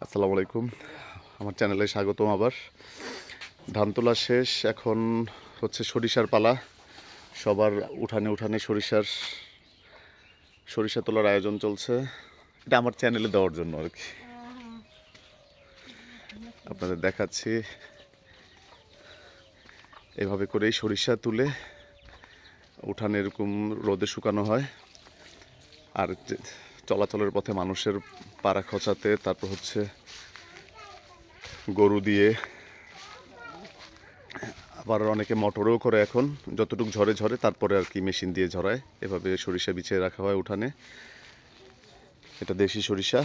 আসসালামু আলাইকুম, আমার চ্যানেলে স্বাগতম। আবার ধান তোলা শেষ, এখন হচ্ছে সরিষার পালা। সবার উঠানে উঠানে সরিষা তোলার আয়োজন চলছে। এটা আমার চ্যানেলে দেওয়ার জন্য আর কি, আপনাদের দেখাচ্ছি। এভাবে করেই সরিষা তুলে উঠানে এরকম রোদে শুকানো হয়। আর চলাচলের পথে মানুষের পাড়া খচাতে, তারপর হচ্ছে গরু দিয়ে, আবার অনেকে মোটরেও করে। এখন যতটুকু ঝরে ঝরে, তারপরে আর কি মেশিন দিয়ে ঝরায়। এভাবে সরিষা বিছিয়ে রাখা হয় উঠানে। এটা দেশি সরিষা।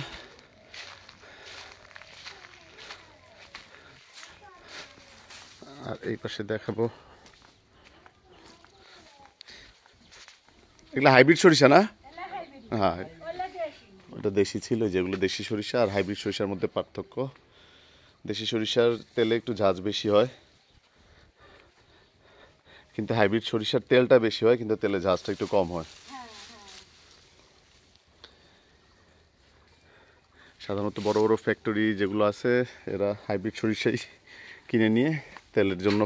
আর এই পাশে দেখাবো, এগুলো হাইব্রিড সরিষা না? হ্যাঁ, ওটা দেশি ছিল। যেগুলো দেশি সরিষা আর হাইব্রিড সরিষার মধ্যে পার্থক্য, দেশি সরিষার তেলে একটু ঝাঁজ বেশি হয়, কিন্তু হাইব্রিড সরিষার তেলটা বেশি হয়, কিন্তু তেলে ঝাঁজটা একটু কম হয়। সাধারণত বড় বড় ফ্যাক্টরি যেগুলো আছে, এরা হাইব্রিড সরিষাই কিনে নিয়ে তেলের জন্য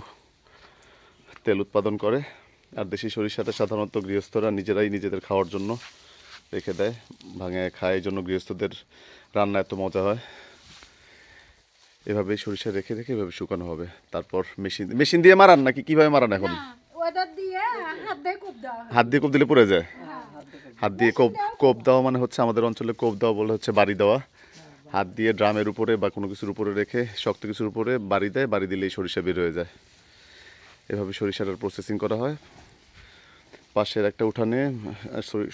তেল উৎপাদন করে। আর দেশি সরিষাটা সাধারণত গৃহস্থরা নিজেরাই নিজেদের খাওয়ার জন্য রেখে দেয়, ভাঙে খায়। এই জন্য গৃহস্থদের রান্না এত মজা হয়। এভাবে সরিষা রেখে রেখে এভাবে শুকানো হবে। তারপর মেশিন দিয়ে মারান নাকি কিভাবে মারান এখন? হাত দিয়ে কোপ দিলে পড়ে যায়। হাত দিয়ে কোপ দেওয়া মানে হচ্ছে, আমাদের অঞ্চলে কোপ দেওয়া বলে হচ্ছে বাড়ি দেওয়া। হাত দিয়ে ড্রামের উপরে বা কোনো কিছুর উপরে রেখে, শক্ত কিছুর উপরে বাড়ি দেয়, বাড়ি দিলেই সরিষা বের হয়ে যায়। এভাবে সরিষাটার প্রসেসিং করা হয়। পাশের একটা উঠানে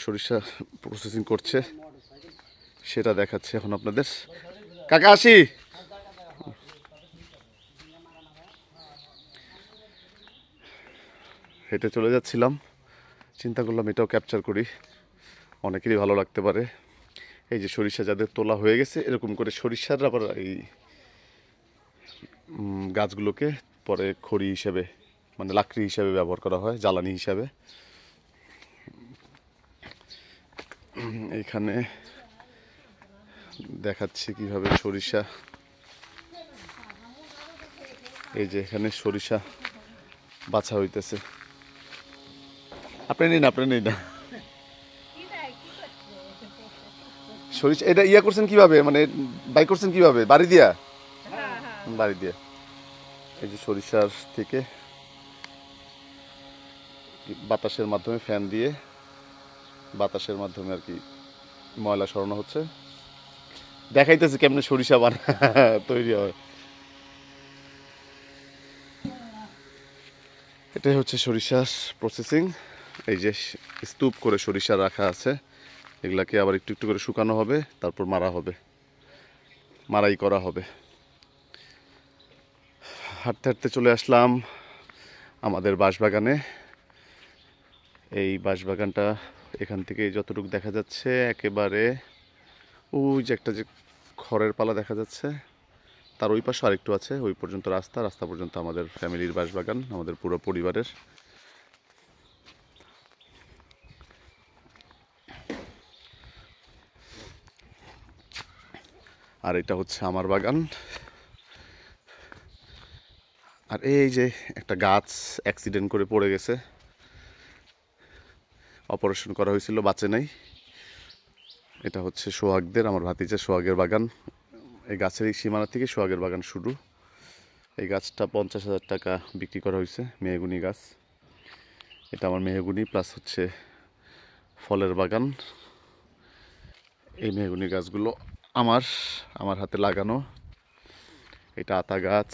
সরিষা প্রসেসিং করছে, সেটা দেখাচ্ছে এখন আপনাদের। কাকা আসি। হেঁটে চলে যাচ্ছিলাম, চিন্তা করলাম এটাও ক্যাপচার করি, অনেকেরই ভালো লাগতে পারে। এই যে সরিষা যাদের তোলা হয়ে গেছে, এরকম করে সরিষার আবার এই গাছগুলোকে পরে খড়ি হিসেবে, মানে লাকড়ি হিসেবে ব্যবহার করা হয়, জ্বালানি হিসাবে। এইখানে দেখাচ্ছি কিভাবে সরিষা, এই যে এখানে সরিষা বাছা হইতেছে। আপনি নিন, আপনি নিন না। সরিষা এটা ইয়া করছেন কিভাবে, মানে বাই করছেন কিভাবে? বাড়ি দিয়া? বাড়ি দিয়া। এই যে সরিষার থেকে বাতাসের মাধ্যমে, ফ্যান দিয়ে বাতাসের মাধ্যমে আর কি ময়লা সরানো হচ্ছে। দেখাইতেছে কেমনে সরিষা তৈরি হয়। এটাই হচ্ছে সরিষার প্রসেসিং। এই যে স্তূপ করে সরিষা রাখা আছে, এগুলাকে আবার একটু একটু করে শুকানো হবে, তারপর মারাই করা হবে। হাঁটতে হাঁটতে চলে আসলাম আমাদের বাঁশবাগানে। এই বাঁশবাগানটা এখান থেকে যতটুকু দেখা যাচ্ছে, একেবারে ওই যে একটা যে খড়ের পালা দেখা যাচ্ছে, তার ওই পাশে আরেকটু আছে, ওই পর্যন্ত রাস্তা পর্যন্ত আমাদের ফ্যামিলির বাঁশবাগান, আমাদের পুরো পরিবারের। আর এটা হচ্ছে আমার বাগান। আর এই যে একটা গাছ অ্যাক্সিডেন্ট করে পড়ে গেছে, অপারেশন করা হয়েছিল, বাঁচে নাই। এটা হচ্ছে সোহাগদের, আমার ভাতিজা সোহাগের বাগান। এই গাছের এই সীমানা থেকে সোহাগের বাগান শুরু। এই গাছটা 50,000 টাকা বিক্রি করা হয়েছে, মেহগুনি গাছ। এটা আমার মেহগুনি প্লাস হচ্ছে ফলের বাগান। এই মেহগুনি গাছগুলো আমার আমার হাতে লাগানো। এটা আতা গাছ,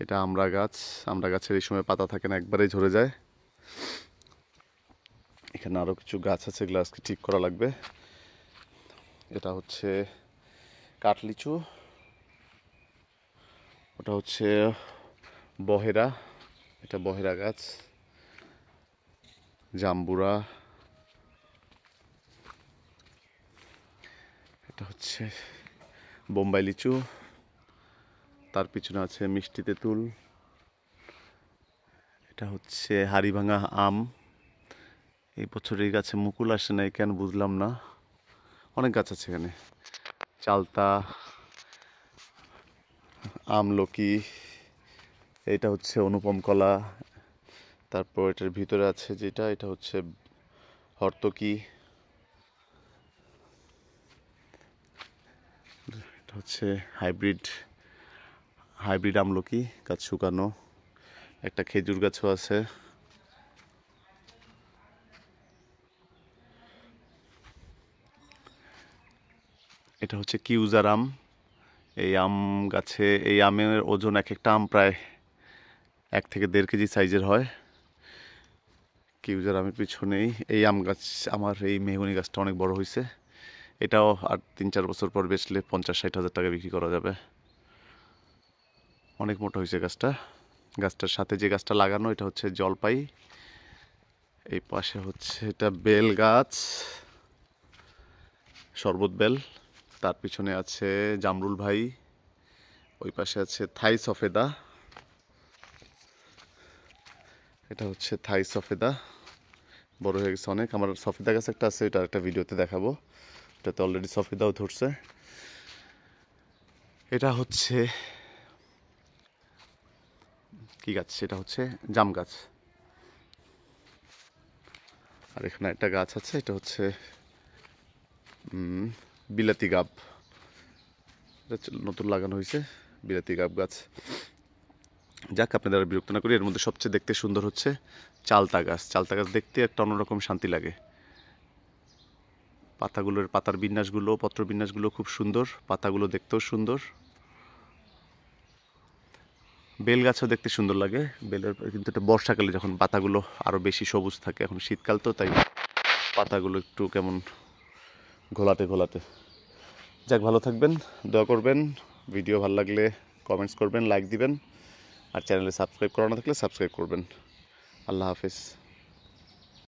এটা আমড়া গাছ। আমড়া গাছের এই সময় পাতা থাকে না, একবারেই ঝরে যায়। এখানে আরও কিছু গাছ আছে, এগুলো আজকে ঠিক করা লাগবে। এটা হচ্ছে কাঠলিচু, ওটা হচ্ছে বহেরা, এটা বহেরা গাছ। জাম্বুরা, এটা হচ্ছে বোম্বাই লিচু। তার পিছনে আছে মিষ্টি তেঁতুল। এটা হচ্ছে হাড়িভাঙা আম। এই বছর এই গাছে মুকুল আসে নাই কেন বুঝলাম না, অনেক গাছ আছে এখানে। চালতা, আমলকি, এটা হচ্ছে অনুপম কলা, তারপর এটার ভিতরে আছে যেটা, এটা হচ্ছে হর্তকি, এটা হচ্ছে হাইব্রিড হাইব্রিড আমলকি, গাছ শুকানো, একটা খেজুর গাছও আছে। এটা হচ্ছে কিউজার আম। এই আম গাছে, এই আমের ওজন এক একটা আম প্রায় 1 থেকে 1.5 কেজি সাইজের হয়। কিউজার আমের পিছনেই এই আম গাছ, আমার এই মেহগনি গাছটা অনেক বড় হয়েছে। এটাও আর 3-4 বছর পর বেচলে 50-60 হাজার টাকা বিক্রি করা যাবে। অনেক মোটা হয়েছে গাছটা। গাছটার সাথে যে গাছটা লাগানো এটা হচ্ছে জলপাই। এই পাশে হচ্ছে এটা বেল গাছ, শরবত বেল। তার পিছনে আছে জামরুল ভাই। ওই পাশে আছে থাই সফেদা। এটা হচ্ছে থাই সফেদা, বড় হয়ে গেছে অনেক। আমার সফেদা গাছ একটা আছে, এটা একটা ভিডিওতে দেখাবো। এটাতে অলরেডি সফেদাও ধরছে। এটা হচ্ছে কি গাছ, সেটা হচ্ছে জাম গাছ। আর এখানে একটা গাছ আছে, এটা হচ্ছে বিলাতি গাব। এটা নতুন লাগানো হয়েছে, বিলাতি গাব গাছ। যাক, আপনাদের আর বিরক্ত না করি। এর মধ্যে সবচেয়ে দেখতে সুন্দর হচ্ছে চালতা গাছ। চালতা গাছ দেখতে একটা অন্যরকম শান্তি লাগে। পাতার বিন্যাসগুলো, পত্র বিন্যাসগুলো খুব সুন্দর, পাতাগুলো দেখতেও সুন্দর। বেল গাছও দেখতে সুন্দর লাগে। বেলের কিন্তু এটা বর্ষাকালে যখন পাতাগুলো আরও বেশি সবুজ থাকে, এখন শীতকাল তো, তাই পাতাগুলো একটু কেমন ঘোলাটে ঘোলাটে। যাক, ভালো থাকবেন, দোয়া করবেন। ভিডিও ভালো লাগলে কমেন্টস করবেন, লাইক দিবেন, আর চ্যানেলে সাবস্ক্রাইব করা না থাকলে সাবস্ক্রাইব করবেন। আল্লাহ হাফেজ।